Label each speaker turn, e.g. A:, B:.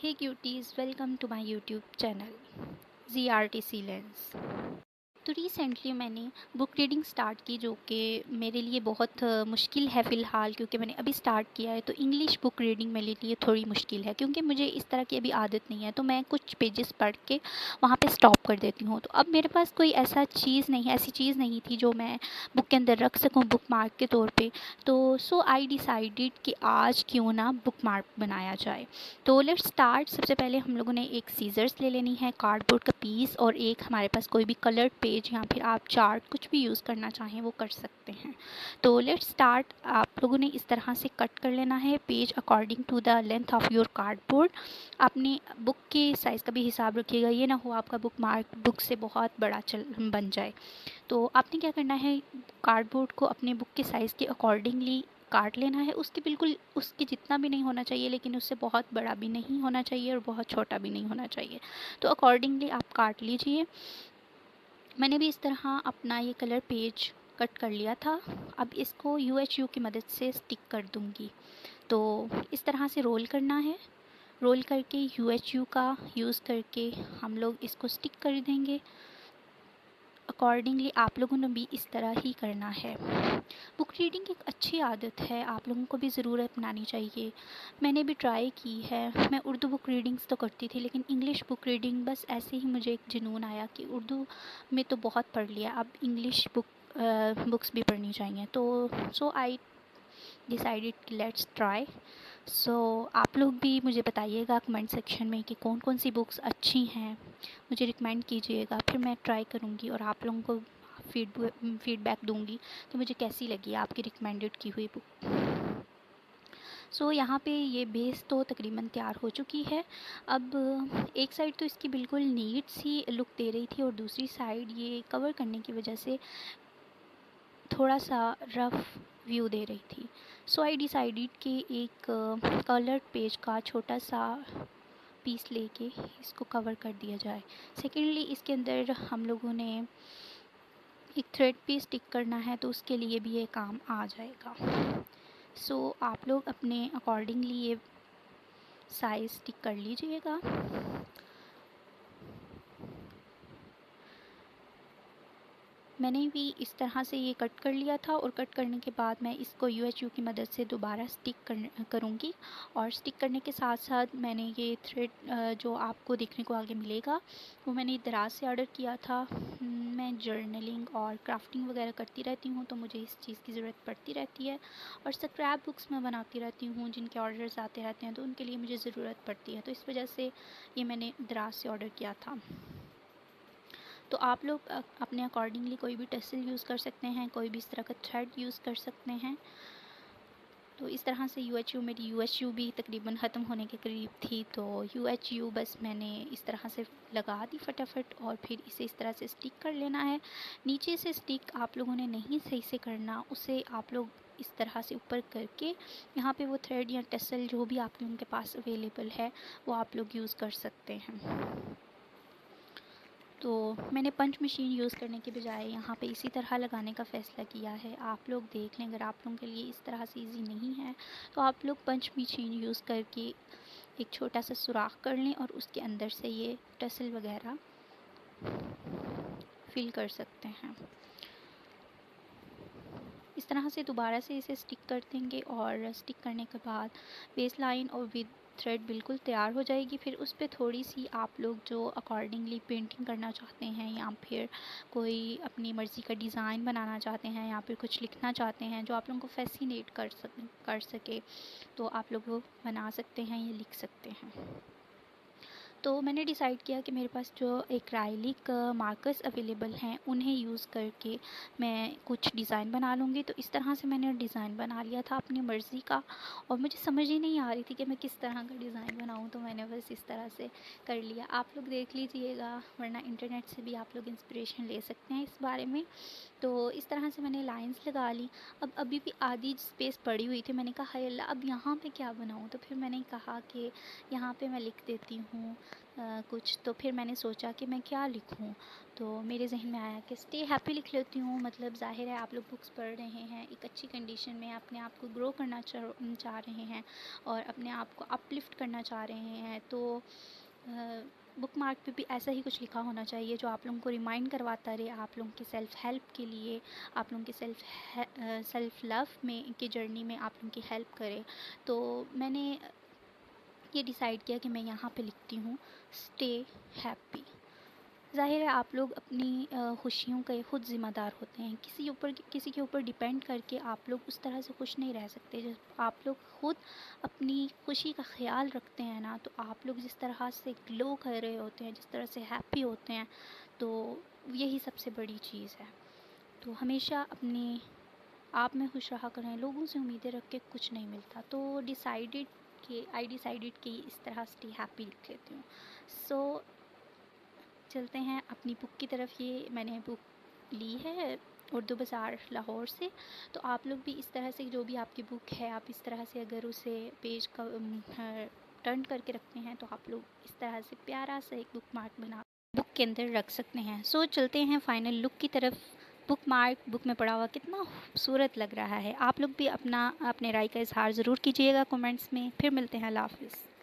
A: Hey cuties, welcome to my YouTube channel ZRTC Lens। तो recently मैंने book reading start की, जो कि मेरे लिए बहुत मुश्किल है फ़िलहाल, क्योंकि मैंने अभी स्टार्ट किया है। तो इंग्लिश बुक रीडिंग मेरे लिए थोड़ी मुश्किल है, क्योंकि मुझे इस तरह की अभी आदत नहीं है। तो मैं कुछ पेजेस पढ़ के वहाँ पे स्टॉप कर देती हूँ। तो अब मेरे पास कोई ऐसी चीज़ नहीं थी जो मैं बुक के अंदर रख सकूँ बुक मार्क के तौर पे। तो सो आई डिसाइडेड कि आज क्यों ना बुक मार्क बनाया जाए। तो लेट्स स्टार्ट। सबसे पहले हम लोगों ने एक सीजर्स ले लेनी है, कार्डबोर्ड का पीस, और एक हमारे पास कोई भी कलर्ड पेज या फिर आप चार्ट कुछ भी यूज़ करना चाहें वो कर सकते हैं। तो लेट्स स्टार्ट। आप लोगों ने इस तरह से कट कर लेना है page according to the length of your cardboard. अपनी बुक के साइज़ का भी हिसाब रखिएगा, ये ना हो आपका बुक मार्क बुक से बहुत बड़ा बन जाए। तो आपने क्या करना है, कार्डबोर्ड को अपने बुक के साइज़ के अकॉर्डिंगली काट लेना है। उसके बिल्कुल उसके जितना भी नहीं होना चाहिए, लेकिन उससे बहुत बड़ा भी नहीं होना चाहिए और बहुत छोटा भी नहीं होना चाहिए। तो अकॉर्डिंगली आप काट लीजिए। मैंने भी इस तरह अपना ये कलर पेज कट कर लिया था। अब इसको UHU की मदद से स्टिक कर दूँगी। तो इस तरह से रोल करना है। रोल करके UHU का यूज़ करके हम लोग इसको स्टिक कर देंगे। अकॉर्डिंगली आप लोगों ने भी इस तरह ही करना है। बुक रीडिंग एक अच्छी आदत है, आप लोगों को भी ज़रूर अपनानी चाहिए। मैंने भी ट्राई की है। मैं उर्दू बुक रीडिंग्स तो करती थी, लेकिन इंग्लिश बुक रीडिंग बस ऐसे ही मुझे एक जुनून आया कि उर्दू में तो बहुत पढ़ लिया, अब इंग्लिश बुक्स भी पढ़नी चाहिए। तो सो आई डिसाइडेड लेट्स ट्राई। सो आप लोग भी मुझे बताइएगा कमेंट सेक्शन में कि कौन कौन सी बुक्स अच्छी हैं, मुझे रिकमेंड कीजिएगा। फिर मैं ट्राई करूँगी और आप लोगों को फीडबैक दूँगी कि मुझे कैसी लगी आपकी रिकमेंडेड की हुई बुक। सो यहाँ पे ये बेस तो तकरीबन तैयार हो चुकी है। अब एक साइड तो इसकी बिल्कुल नीट सी लुक दे रही थी, और दूसरी साइड ये कवर करने की वजह से थोड़ा सा रफ़ व्यू दे रही थी। सो आई डिसाइडेड कि एक कलर्ड पेज का छोटा सा पीस लेके इसको कवर कर दिया जाए। सेकेंडली इसके अंदर हम लोगों ने एक थ्रेड भी स्टिक करना है, तो उसके लिए भी ये काम आ जाएगा। सो आप लोग अपने अकॉर्डिंगली ये साइज़ स्टिक कर लीजिएगा। मैंने भी इस तरह से ये कट कर लिया था, और कट करने के बाद मैं इसको UHU की मदद से दोबारा स्टिक करूँगी। और स्टिक करने के साथ साथ मैंने ये थ्रेड जो आपको देखने को आगे मिलेगा वो मैंने दराज से ऑर्डर किया था। मैं जर्नलिंग और क्राफ्टिंग वगैरह करती रहती हूँ, तो मुझे इस चीज़ की ज़रूरत पड़ती रहती है। और स्क्रैप बुक्स मैं बनाती रहती हूँ, जिनके ऑर्डर्स आते रहते हैं, तो उनके लिए मुझे ज़रूरत पड़ती है। तो इस वजह से ये मैंने दराज से ऑर्डर किया था। तो आप लोग अपने अकॉर्डिंगली कोई भी टेसल यूज़ कर सकते हैं, कोई भी इस तरह का थ्रेड यूज़ कर सकते हैं। तो इस तरह से मेरी UHU भी तकरीबन ख़त्म होने के करीब थी। तो UHU बस मैंने इस तरह से लगा दी फटाफट, और फिर इसे इस तरह से स्टिक कर लेना है। नीचे से स्टिक आप लोगों ने नहीं सही से करना, उसे आप लोग इस तरह से ऊपर करके यहाँ पे वो थ्रेड या टेसल जो भी आप लोगों के पास अवेलेबल है वो आप लोग यूज़ कर सकते हैं। तो मैंने पंच मशीन यूज़ करने के बजाय यहाँ पे इसी तरह लगाने का फ़ैसला किया है। आप लोग देख लें, अगर आप लोगों के लिए इस तरह से ईज़ी नहीं है तो आप लोग पंच मशीन यूज़ करके एक छोटा सा सुराख कर लें, और उसके अंदर से ये टसल वगैरह फिल कर सकते हैं। इस तरह से दोबारा से इसे स्टिक कर देंगे, और स्टिक करने के बाद बेस लाइन और विद थ्रेड बिल्कुल तैयार हो जाएगी। फिर उस पर थोड़ी सी आप लोग जो अकॉर्डिंगली पेंटिंग करना चाहते हैं, या फिर कोई अपनी मर्ज़ी का डिज़ाइन बनाना चाहते हैं, या फिर कुछ लिखना चाहते हैं जो आप लोगों को फैसिनेट कर सके, तो आप लोग वो बना सकते हैं या लिख सकते हैं। तो मैंने डिसाइड किया कि मेरे पास जो एक्राइलिक मार्कर्स अवेलेबल हैं उन्हें यूज़ करके मैं कुछ डिज़ाइन बना लूँगी। तो इस तरह से मैंने डिज़ाइन बना लिया था अपनी मर्ज़ी का, और मुझे समझ ही नहीं आ रही थी कि मैं किस तरह का डिज़ाइन बनाऊँ, तो मैंने बस इस तरह से कर लिया। आप लोग देख लीजिएगा, वरना इंटरनेट से भी आप लोग इंस्पिरेशन ले सकते हैं इस बारे में। तो इस तरह से मैंने लाइंस लगा ली। अब अभी भी आधी स्पेस पड़ी हुई थी, मैंने कहा हाय अल्लाह अब यहाँ पे क्या बनाऊँ। तो फिर मैंने कहा कि यहाँ पे मैं लिख देती हूँ कुछ। तो फिर मैंने सोचा कि मैं क्या लिखूं, तो मेरे जहन में आया कि स्टे हैप्पी लिख लेती हूँ। मतलब ज़ाहिर है आप लोग बुक्स पढ़ रहे हैं, एक अच्छी कंडीशन में अपने आप को ग्रो करना चाह रहे हैं और अपने आप को अपलिफ्ट करना चाह रहे हैं, तो बुक मार्क पे भी ऐसा ही कुछ लिखा होना चाहिए जो आप लोगों को रिमाइंड करवाता रहे, आप लोगों की सेल्फ़ हेल्प के लिए, आप लोगों की सेल्फ़ लव में की जर्नी में आप लोगों की हेल्प करे। तो मैंने ये डिसाइड किया कि मैं यहाँ पे लिखती हूँ स्टे हैप्पी। ज़ाहिर है आप लोग अपनी खुशियों के खुद ज़िम्मेदार होते हैं, किसी के ऊपर डिपेंड करके आप लोग उस तरह से खुश नहीं रह सकते। जब आप लोग खुद अपनी खुशी का ख्याल रखते हैं ना, तो आप लोग जिस तरह से ग्लो कर रहे होते हैं, जिस तरह से हैप्पी होते हैं, तो यही सबसे बड़ी चीज़ है। तो हमेशा अपने आप में खुश रहा करें, लोगों से उम्मीदें रख के कुछ नहीं मिलता। तो आई डिसाइडेड कि इस तरह स्टे हैप्पी लिख लेती हूँ। सो चलते हैं अपनी बुक की तरफ। ये मैंने बुक ली है उर्दू बाज़ार लाहौर से। तो आप लोग भी इस तरह से, जो भी आपकी बुक है, आप इस तरह से अगर उसे पेज का टर्न करके रखते हैं, तो आप लोग इस तरह से प्यारा सा एक बुक मार्क बना बुक के अंदर रख सकते हैं। सो चलते हैं फाइनल लुक की तरफ। बुक मार्क बुक में पड़ा हुआ कितना खूबसूरत लग रहा है। आप लोग भी अपने राय का इजहार ज़रूर कीजिएगा कमेंट्स में। फिर मिलते हैं। अल्लाह हाफ़िज़।